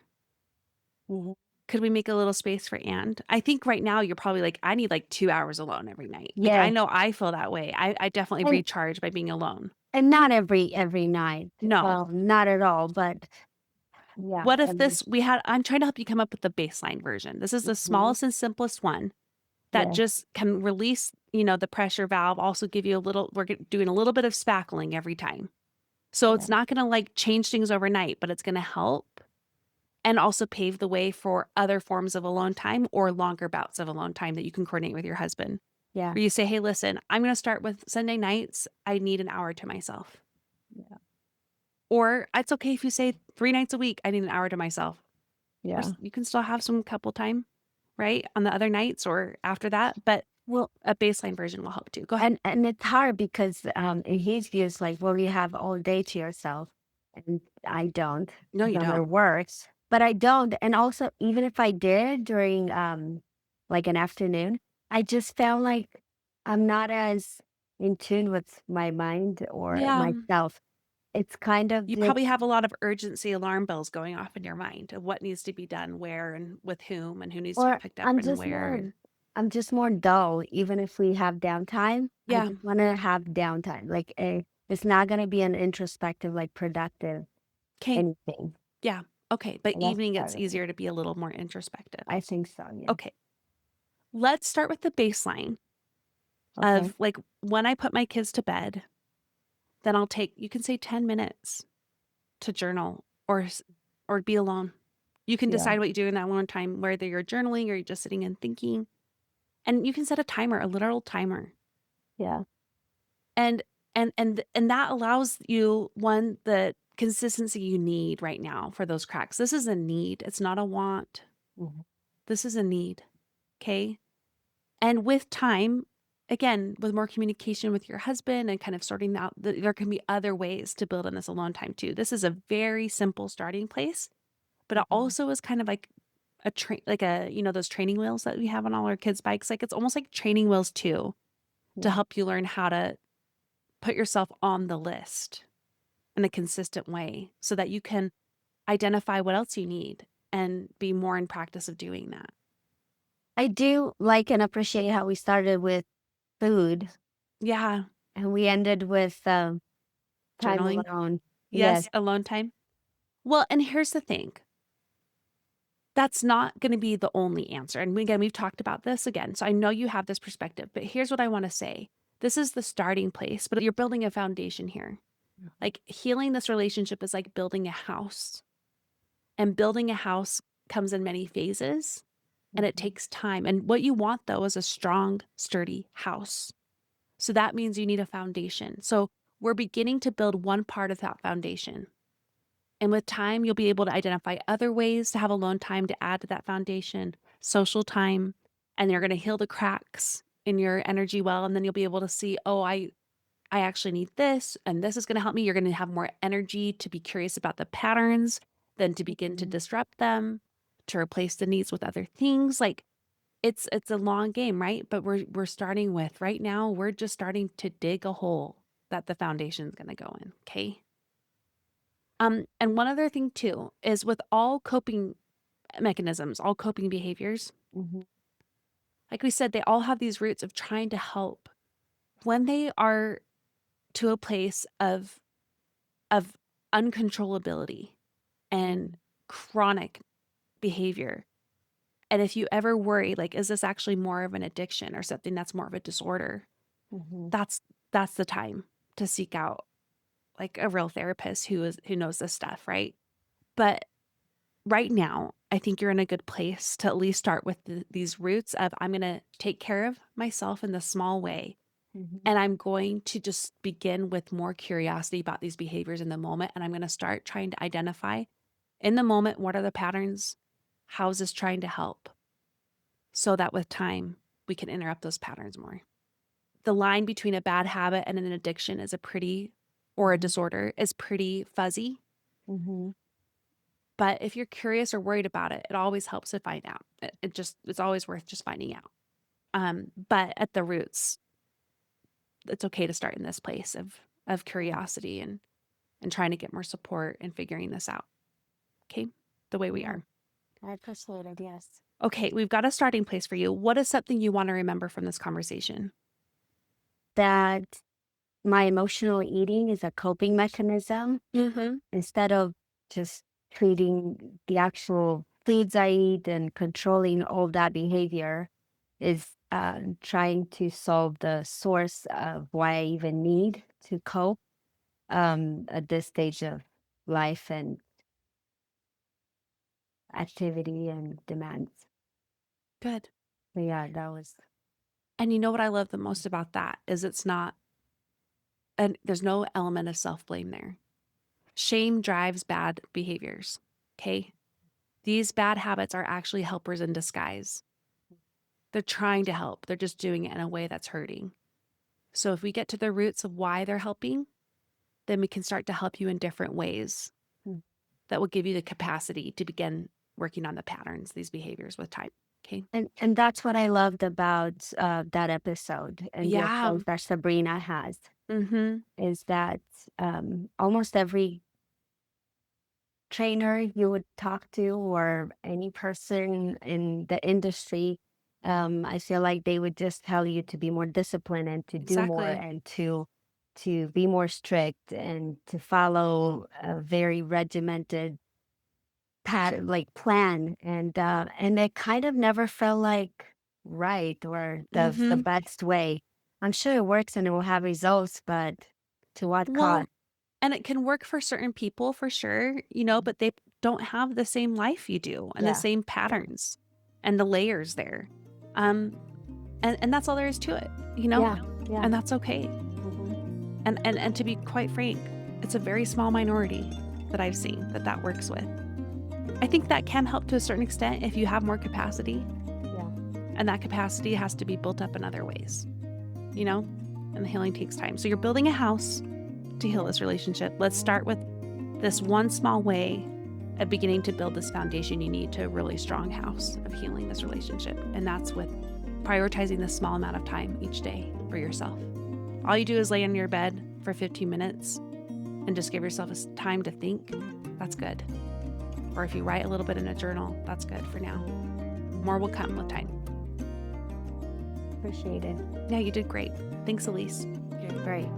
Mhm. Could we make a little space for and? I think right now you're probably like, I need like 2 hours alone every night. Like, I Yeah. know I feel that way. I definitely And recharge by being alone. not every night. No. Not at all, but Yeah. What if And then, this we had I'm trying to help you come up with the baseline version. This is the mhm, smallest and simplest one that yeah, just can release, the pressure valve, also give you a little doing a little bit of spackling every time. So yeah, it's not going to like change things overnight, but it's going to help and also pave the way for other forms of alone time or longer bouts of alone time that you can coordinate with your husband. yeah, Where you say, "Hey, listen, I'm going to start with Sunday nights. I need an hour to myself." yeah, Or it's okay if you say 3 nights a week, I need an hour to myself. Of course, yeah. you can still have some couple time, right, on the other nights or after that, but Well, a baseline version will help too. Go ahead. and it's hard because in his views, like, well, you have all day to yourself, and I don't No, because you I'm at don't. work. But I don't, and also even if I did during like an afternoon, I just felt like I'm not as in tune with my mind or Yeah. myself. It's kind of You this, probably have a lot of urgency alarm bells going off in your mind of what needs to be done where and with whom and who needs to be or picked up and where. And I'm just more dull. Even if we have downtime, I yeah. just want to have downtime. Like it's not going to be an introspective, like productive Okay. anything. Yeah. Okay. But And that's evening, it's part of it. easier to be a little more introspective. I think so. Yeah. Okay. Let's start with the baseline Okay. of like when I put my kids to bed, then you can say 10 minutes to journal or be alone. You can Yeah. decide what you do in that alone time, whether you're journaling or you're just sitting and thinking. And you can set a timer, a literal timer. Yeah. And and that allows you one the consistency you need right now for those cracks. This is a need. It's not a want. Mhm. This is a need. Okay? And with time, again, with more communication with your husband and kind of sorting out there can be other ways to build in this alone time too. This is a very simple starting place, but it Mhm. also is kind of like a train like a those training wheels that we have on all our kids' bikes. Like it's almost like training wheels too to Yeah. help you learn how to put yourself on the list in a consistent way so that you can identify what else you need and be more in practice of doing that. I do like and appreciate how we started with food Yeah, and we ended with time journaling. alone. Yes. Yes, alone time. Well, and here's the thing. That's not going to be the only answer. And again, we've talked about this again. So I know you have this perspective, but here's what I want to say. This is the starting place, but you're building a foundation here. Like healing this relationship is like building a house. And building a house comes in many phases and it Mhm. takes time. And what you want though is a strong, sturdy house. So that means you need a foundation. So we're beginning to build one part of that foundation. And with time, you'll be able to identify other ways to have alone time to add to that foundation, social time, and you're going to heal the cracks in your energy well. And then you'll be able to see, oh, I actually need this, and this is going to help me. You're going to have more energy to be curious about the patterns than to begin to Mhm. disrupt them, to replace the needs with other things. Like it's a long game, right? But we're starting with right now, we're just starting to dig a hole that the foundation is going to go in. Okay. And one other thing too is with all coping mechanisms, all coping behaviors, Mhm. like we said, they all have these roots of trying to help. When they are to a place of uncontrollability and Mhm. chronic behavior, and if you ever worry, like, is this actually more of an addiction or something that's more of a disorder? Mhm. That's that's the time to seek out like a real therapist who knows this stuff, right? But right now, I think you're in a good place to at least start with these roots of I'm going to take care of myself in the small way. Mhm. And I'm going to just begin with more curiosity about these behaviors in the moment. And I'm going to start trying to identify in the moment what are the patterns? How is this trying to help? So that with time, we can interrupt those patterns more. The line between a bad habit and an addiction is or a Mhm. disorder is pretty fuzzy. Mhm. But if you're curious or worried about it, it always helps to find out. It's always worth just finding out. But at the roots, it's okay to start in this place of Yeah. curiosity and trying to get more support and figuring this out. Okay? The way we Yeah. are. I appreciate it. Yes. Okay, we've got a starting place for you. What is something you want to remember from this conversation? That my emotional eating is a coping mechanism Mhm. instead of just treating the actual foods I eat and controlling all that behavior is trying to solve the source of why I even need to cope at this stage of life and activity and demands. Good. But yeah, that was. And you know what I love the most about that is it's not, and there's no element of self-blame there. Shame drives bad behaviors. Okay. These bad habits are actually helpers in disguise. They're trying to help. They're just doing it in a way that's hurting. So if we get to the roots of why they're helping, then we can start to help you in different ways Mm. that will give you the capacity to begin working on the patterns, these behaviors with time. Okay. And that's what I loved about that episode and the Yeah. approach that Sabrina has Mm-hmm. is that almost every trainer you would talk to or any person in the industry, I feel like they would just tell you to be more disciplined and to do more Exactly. and to be more strict and to follow a very regimented pattern, like plan, and it kind of never felt like right or the Mm-hmm. best way. I'm sure it works and it will have results, but to what Well, cost? and it can work for certain people for sure, but they don't have the same life you do and the Yeah, same patterns and the layers there. Um, and that's all there is to it, yeah, yeah. and that's okay. Mhm. And to be quite frank, it's a very small minority that I've seen that works with. I think that can help to a certain extent if you have more capacity, Yeah. and that capacity has to be built up in other ways, and the healing takes time. So you're building a house to heal this relationship. Let's start with this one small way of beginning to build this foundation you need to a really strong house of healing this relationship. And that's with prioritizing this small amount of time each day for yourself. All you do is lay in your bed for 15 minutes and just give yourself time to think. That's good. Or if you write a little bit in a journal, that's good for now. More will come with time. Appreciate it. Yeah, you did great. Thanks, Elise. You're great.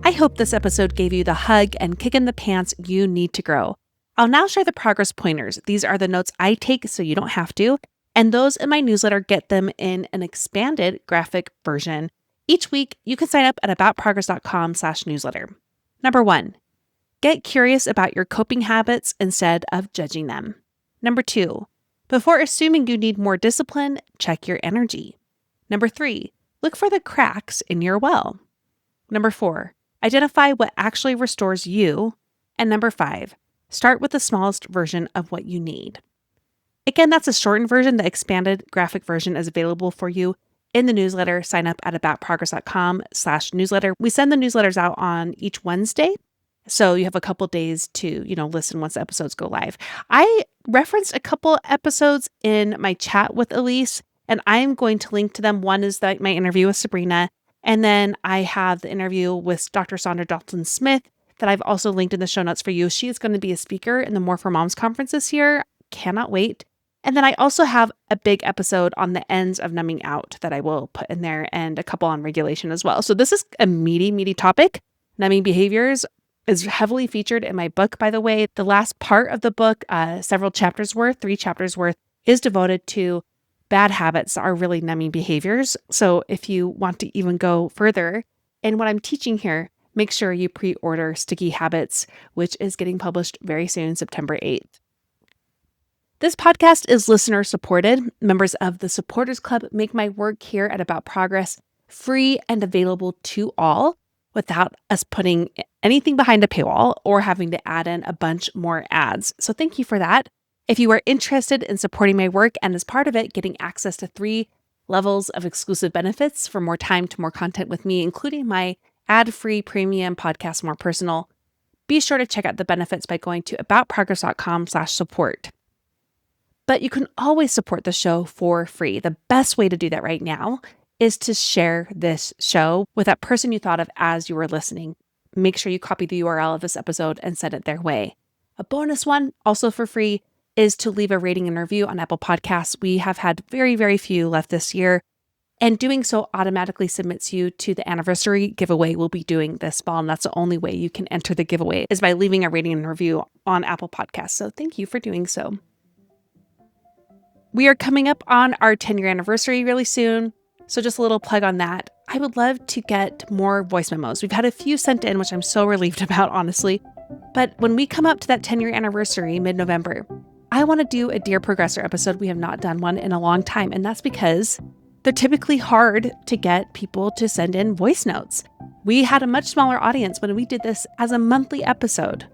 I hope this episode gave you the hug and kick in the pants you need to grow. I'll now share the progress pointers. These are the notes I take so you don't have to, and those in my newsletter get them in an expanded graphic version. Each week, you can sign up at aboutprogress.com/newsletter. Number 1, get curious about your coping habits instead of judging them. Number 2, before assuming you need more discipline, check your energy. Number 3, look for the cracks in your well. Number 4, identify what actually restores you. And number 5, start with the smallest version of what you need. Again, that's a shortened version. The expanded graphic version is available for you in the newsletter. Sign up at aboutprogress.com/newsletter. We send the newsletters out on each Wednesday, so you have a couple days to, listen once the episodes go live. I referenced a couple episodes in my chat with Elise, and I'm going to link to them. One is my interview with Sabrina, and then I have the interview with Dr. Sandra Dalton-Smith that I've also linked in the show notes for you. She is going to be a speaker in the More for Moms conference this year. Cannot wait. And then I also have a big episode on the ends of numbing out that I will put in there, and a couple on regulation as well. So this is a meaty topic. Numbing behaviors is heavily featured in my book, by the way. The last part of the book, several chapters worth, 3 chapters worth, is devoted to bad habits that are really numbing behaviors. So if you want to even go further in what I'm teaching here, make sure you pre-order Sticky Habits, which is getting published very soon, September 8th. This podcast is listener supported. Members of the Supporters Club make my work here at About Progress free and available to all without us putting anything behind a paywall or having to add in a bunch more ads. So thank you for that. If you are interested in supporting my work and as part of it, getting access to 3 levels of exclusive benefits for more time to more content with me, including my ad-free premium podcast, More Personal, be sure to check out the benefits by going to aboutprogress.com/support. But you can always support the show for free. The best way to do that right now is to share this show with that person you thought of as you were listening. Make sure you copy the URL of this episode and send it their way. A bonus one, also for free, is to leave a rating and review on Apple Podcasts. We have had very, very few left this year. And doing so automatically submits you to the anniversary giveaway we'll be doing this fall. And that's the only way you can enter the giveaway is by leaving a rating and review on Apple Podcasts. So thank you for doing so. We are coming up on our 10-year anniversary really soon. So just a little plug on that. I would love to get more voice memos. We've had a few sent in, which I'm so relieved about, honestly. But when we come up to that 10-year anniversary, mid-November, I want to do a Dear Progressor episode. We have not done one in a long time. And that's because they're typically hard to get people to send in voice notes. We had a much smaller audience when we did this as a monthly episode,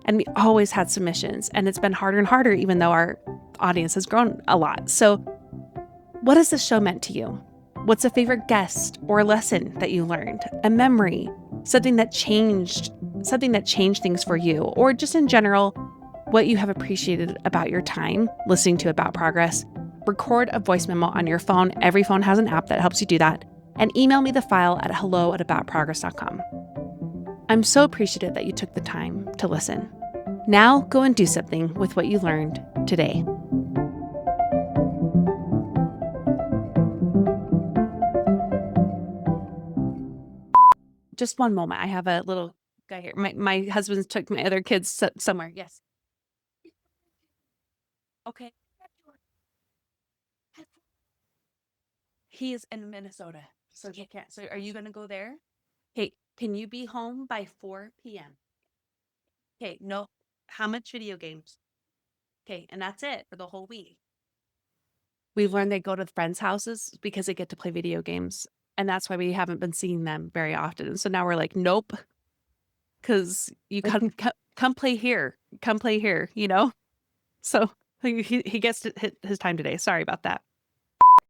and we always had submissions, and it's been harder and harder even though our audience has grown a lot. So what has this show meant to you? What's a favorite guest or lesson that you learned? A memory, something that changed things for you, or just in general, what you have appreciated about your time listening to About Progress. Record a voice memo on your phone. Every phone has an app that helps you do that. And email me the file at hello@aboutprogress.com. I'm so appreciative that you took the time to listen. Now go and do something with what you learned today. Just one moment. I have a little guy here. My husband took my other kids somewhere. Yes. Okay. He is in Minnesota, so he can't. So are you going to go there? Hey, can you be home by 4 p.m.? Okay, no. How much video games? Okay, and that's it for the whole week. We've learned they go to friends' houses because they get to play video games. And that's why we haven't been seeing them very often. And so now we're like, nope, because you come play here. Come play here, you know? So he gets his time today. Sorry about that.